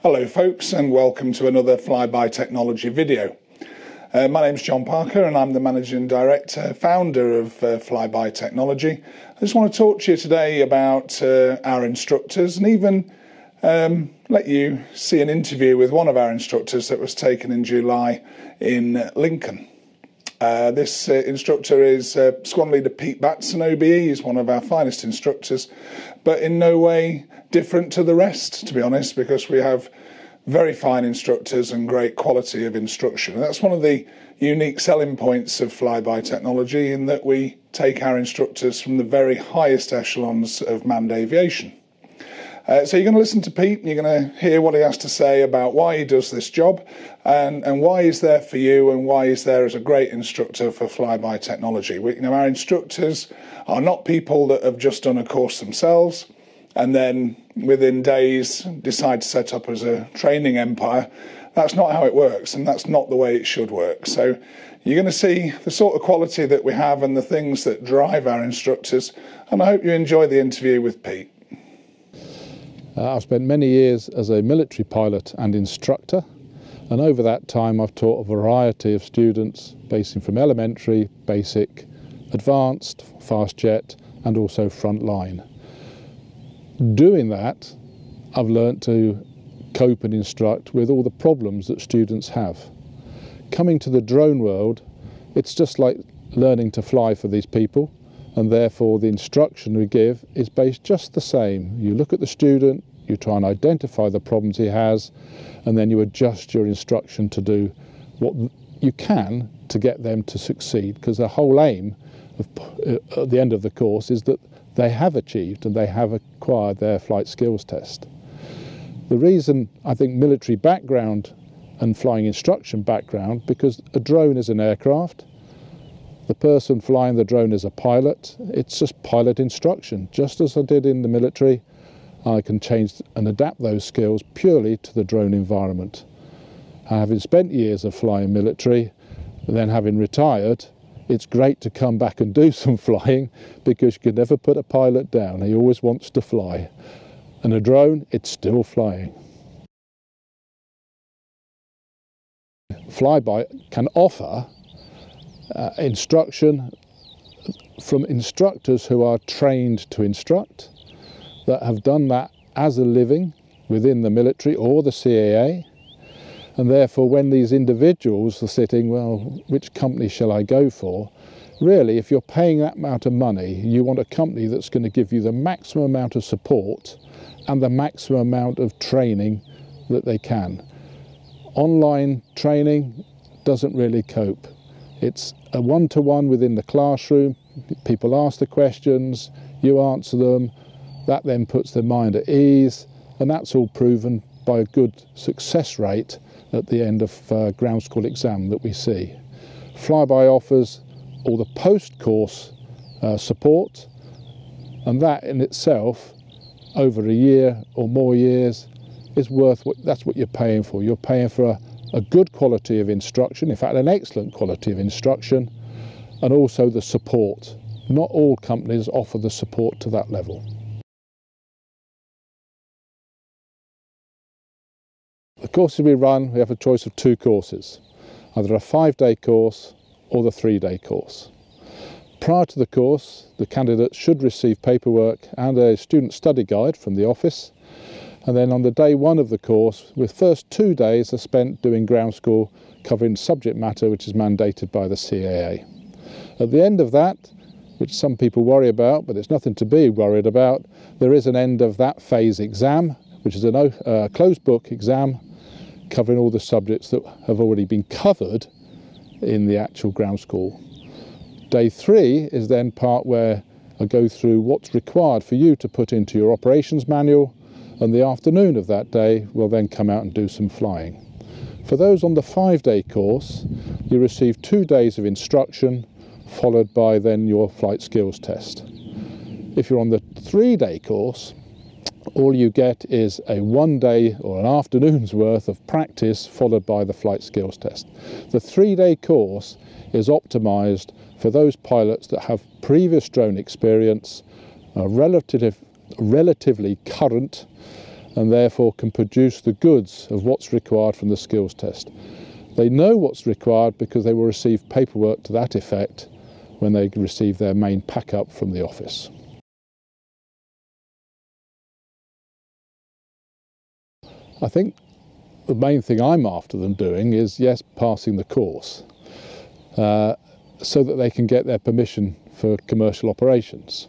Hello folks, and welcome to another Flyby Technology video. My name's John Parker and I'm the Managing Director, founder of Flyby Technology. I just want to talk to you today about our instructors and even let you see an interview with one of our instructors that was taken in July in Lincoln. This instructor is Squad Leader Pete Batson OBE. He's one of our finest instructors, but in no way different to the rest, to be honest, because we have very fine instructors and great quality of instruction. And that's one of the unique selling points of Flyby Technology, in that we take our instructors from the very highest echelons of manned aviation. So you're going to listen to Pete and you're going to hear what he has to say about why he does this job and why he's there for you and why he's there as a great instructor for Flyby Technology. Our instructors are not people that have just done a course themselves and then within days decide to set up as a training empire. That's not how it works, and that's not the way it should work. So you're going to see the sort of quality that we have and the things that drive our instructors, and I hope you enjoy the interview with Pete. I've spent many years as a military pilot and instructor, and over that time I've taught a variety of students basing from elementary, basic, advanced, fast jet and also frontline. Doing that, I've learnt to cope and instruct with all the problems that students have. Coming to the drone world, it's just like learning to fly for these people, and therefore the instruction we give is based just the same. You look at the student, you try and identify the problems he has, and then you adjust your instruction to do what you can to get them to succeed, because the whole aim at the end of the course is that they have achieved and they have acquired their flight skills test. The reason I think military background and flying instruction background, because a drone is an aircraft, the person flying the drone is a pilot, it's just pilot instruction. Just as I did in the military, I can change and adapt those skills purely to the drone environment. Having spent years of flying military, and then having retired, it's great to come back and do some flying, because you can never put a pilot down. He always wants to fly. And a drone, it's still flying. Flyby can offer instruction from instructors who are trained to instruct, that have done that as a living within the military or the CAA. And therefore, when these individuals are sitting, well, which company shall I go for? Really, if you're paying that amount of money, you want a company that's going to give you the maximum amount of support and the maximum amount of training that they can. Online training doesn't really cope. It's a one-to-one within the classroom. People ask the questions, you answer them. That then puts their mind at ease, and that's all proven by a good success rate at the end of ground school exam that we see. Flyby offers all the post-course support, and that in itself, over a year or more years, is worth that's what you're paying for. You're paying for a good quality of instruction, in fact an excellent quality of instruction, and also the support. Not all companies offer the support to that level. The courses we run, we have a choice of two courses, either a 5-day course or the 3-day course. Prior to the course, the candidate should receive paperwork and a student study guide from the office, and then on the day 1 of the course, the first 2 days are spent doing ground school, covering subject matter which is mandated by the CAA. At the end of that, which some people worry about, but it's nothing to be worried about, there is an end of that phase exam, which is a closed book exam covering all the subjects that have already been covered in the actual ground school. Day 3 is then part where I go through what's required for you to put into your operations manual, and the afternoon of that day we'll then come out and do some flying. For those on the 5-day course, you receive 2 days of instruction, followed by then your flight skills test. If you're on the 3-day course, all you get is a 1 day or an afternoon's worth of practice, followed by the flight skills test. The 3-day course is optimised for those pilots that have previous drone experience, relatively current, and therefore can produce the goods of what's required from the skills test. They know what's required because they will receive paperwork to that effect when they receive their main pack-up from the office. I think the main thing I'm after them doing is, yes, passing the course, so that they can get their permission for commercial operations.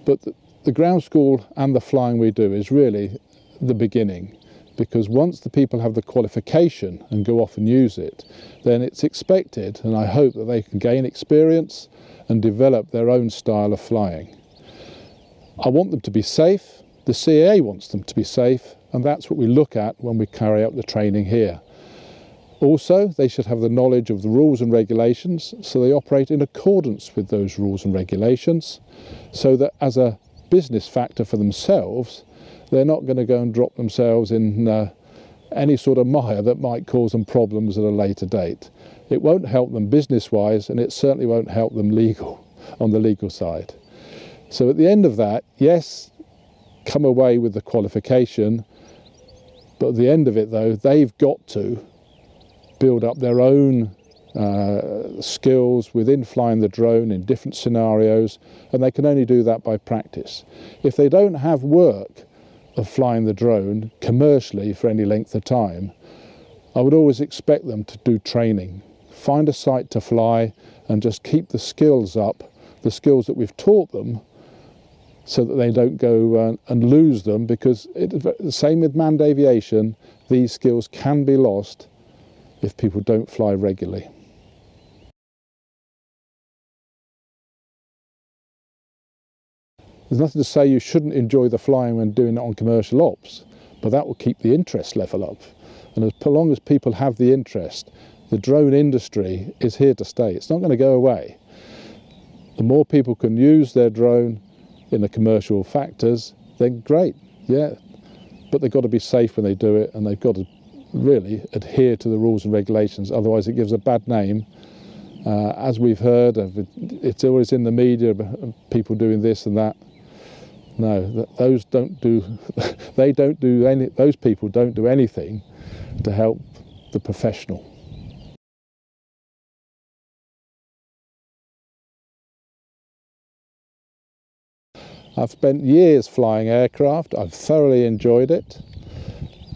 But the ground school and the flying we do is really the beginning, because once the people have the qualification and go off and use it, then it's expected, and I hope that they can gain experience and develop their own style of flying. I want them to be safe, the CAA wants them to be safe, and that's what we look at when we carry out the training here. Also, they should have the knowledge of the rules and regulations, so they operate in accordance with those rules and regulations, so that as a business factor for themselves, they're not going to go and drop themselves in any sort of mire that might cause them problems at a later date. It won't help them business-wise, and it certainly won't help them on the legal side. So at the end of that, yes, come away with the qualification, but at the end of it though, they've got to build up their own skills within flying the drone in different scenarios, and they can only do that by practice. If they don't have work of flying the drone commercially for any length of time, I would always expect them to do training. Find a site to fly and just keep the skills up, the skills that we've taught them, so that they don't go and lose them, because the same with manned aviation, these skills can be lost if people don't fly regularly. There's nothing to say you shouldn't enjoy the flying when doing it on commercial ops, but that will keep the interest level up. And as long as people have the interest, the drone industry is here to stay. It's not going to go away. The more people can use their drone in the commercial factors, then great, yeah. But they've got to be safe when they do it, and they've got to really adhere to the rules and regulations, otherwise it gives a bad name. As we've heard, it's always in the media, people doing this and that. No, those don't do, those people don't do anything to help the professional. I've spent years flying aircraft, I've thoroughly enjoyed it,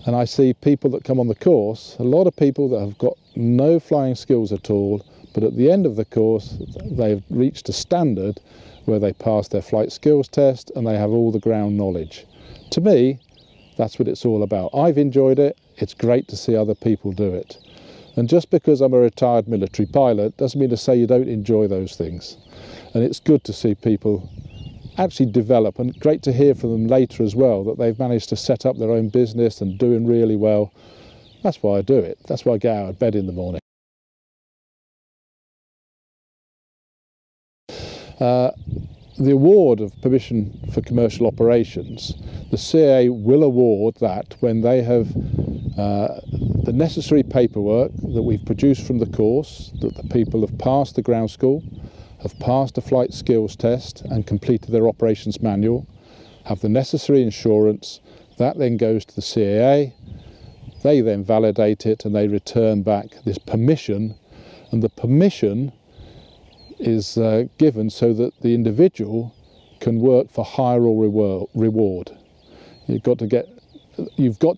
and I see people that come on the course, a lot of people that have got no flying skills at all, but at the end of the course they've reached a standard where they pass their flight skills test and they have all the ground knowledge. To me, that's what it's all about. I've enjoyed it, it's great to see other people do it. And just because I'm a retired military pilot doesn't mean to say you don't enjoy those things. And it's good to see people actually develop, and great to hear from them later as well that they've managed to set up their own business and doing really well. That's why I do it. That's why I get out of bed in the morning. The award of permission for commercial operations, the CAA will award that when they have the necessary paperwork that we've produced from the course, that the people have passed the ground school, have passed a flight skills test and completed their operations manual, have the necessary insurance. That then goes to the CAA. They then validate it and they return back this permission, and the permission is given so that the individual can work for hire or reward. You've got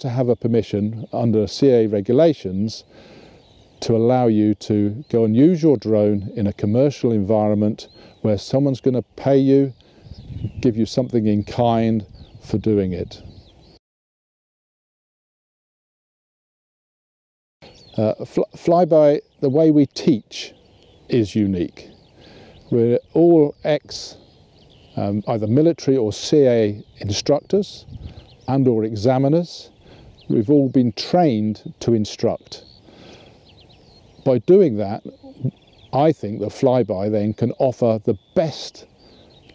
to have a permission under CAA regulations to allow you to go and use your drone in a commercial environment where someone's going to pay you, give you something in kind for doing it. Flyby, the way we teach is unique. We're all either military or CAA instructors and or examiners. We've all been trained to instruct. By doing that, I think that Flyby then can offer the best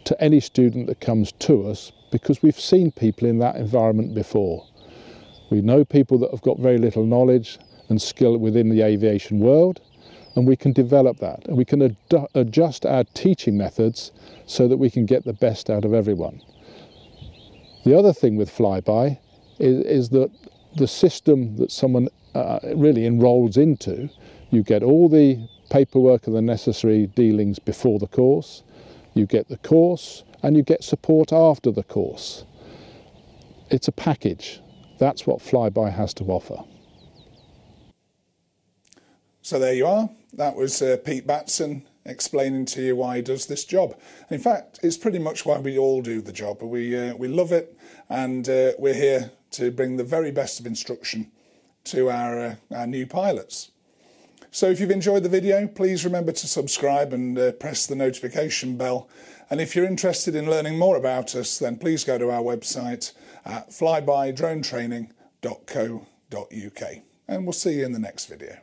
to any student that comes to us, because we've seen people in that environment before. We know people that have got very little knowledge and skill within the aviation world, and we can develop that, and we can adjust our teaching methods so that we can get the best out of everyone. The other thing with Flyby is that the system that someone really enrolls into, you get all the paperwork and the necessary dealings before the course, you get the course, and you get support after the course. It's a package. That's what Flyby has to offer. So there you are. That was Pete Batson explaining to you why he does this job. In fact, it's pretty much why we all do the job. We love it, and we're here to bring the very best of instruction to our new pilots. So if you've enjoyed the video, please remember to subscribe and press the notification bell. And if you're interested in learning more about us, then please go to our website at flybydronetraining.co.uk. And we'll see you in the next video.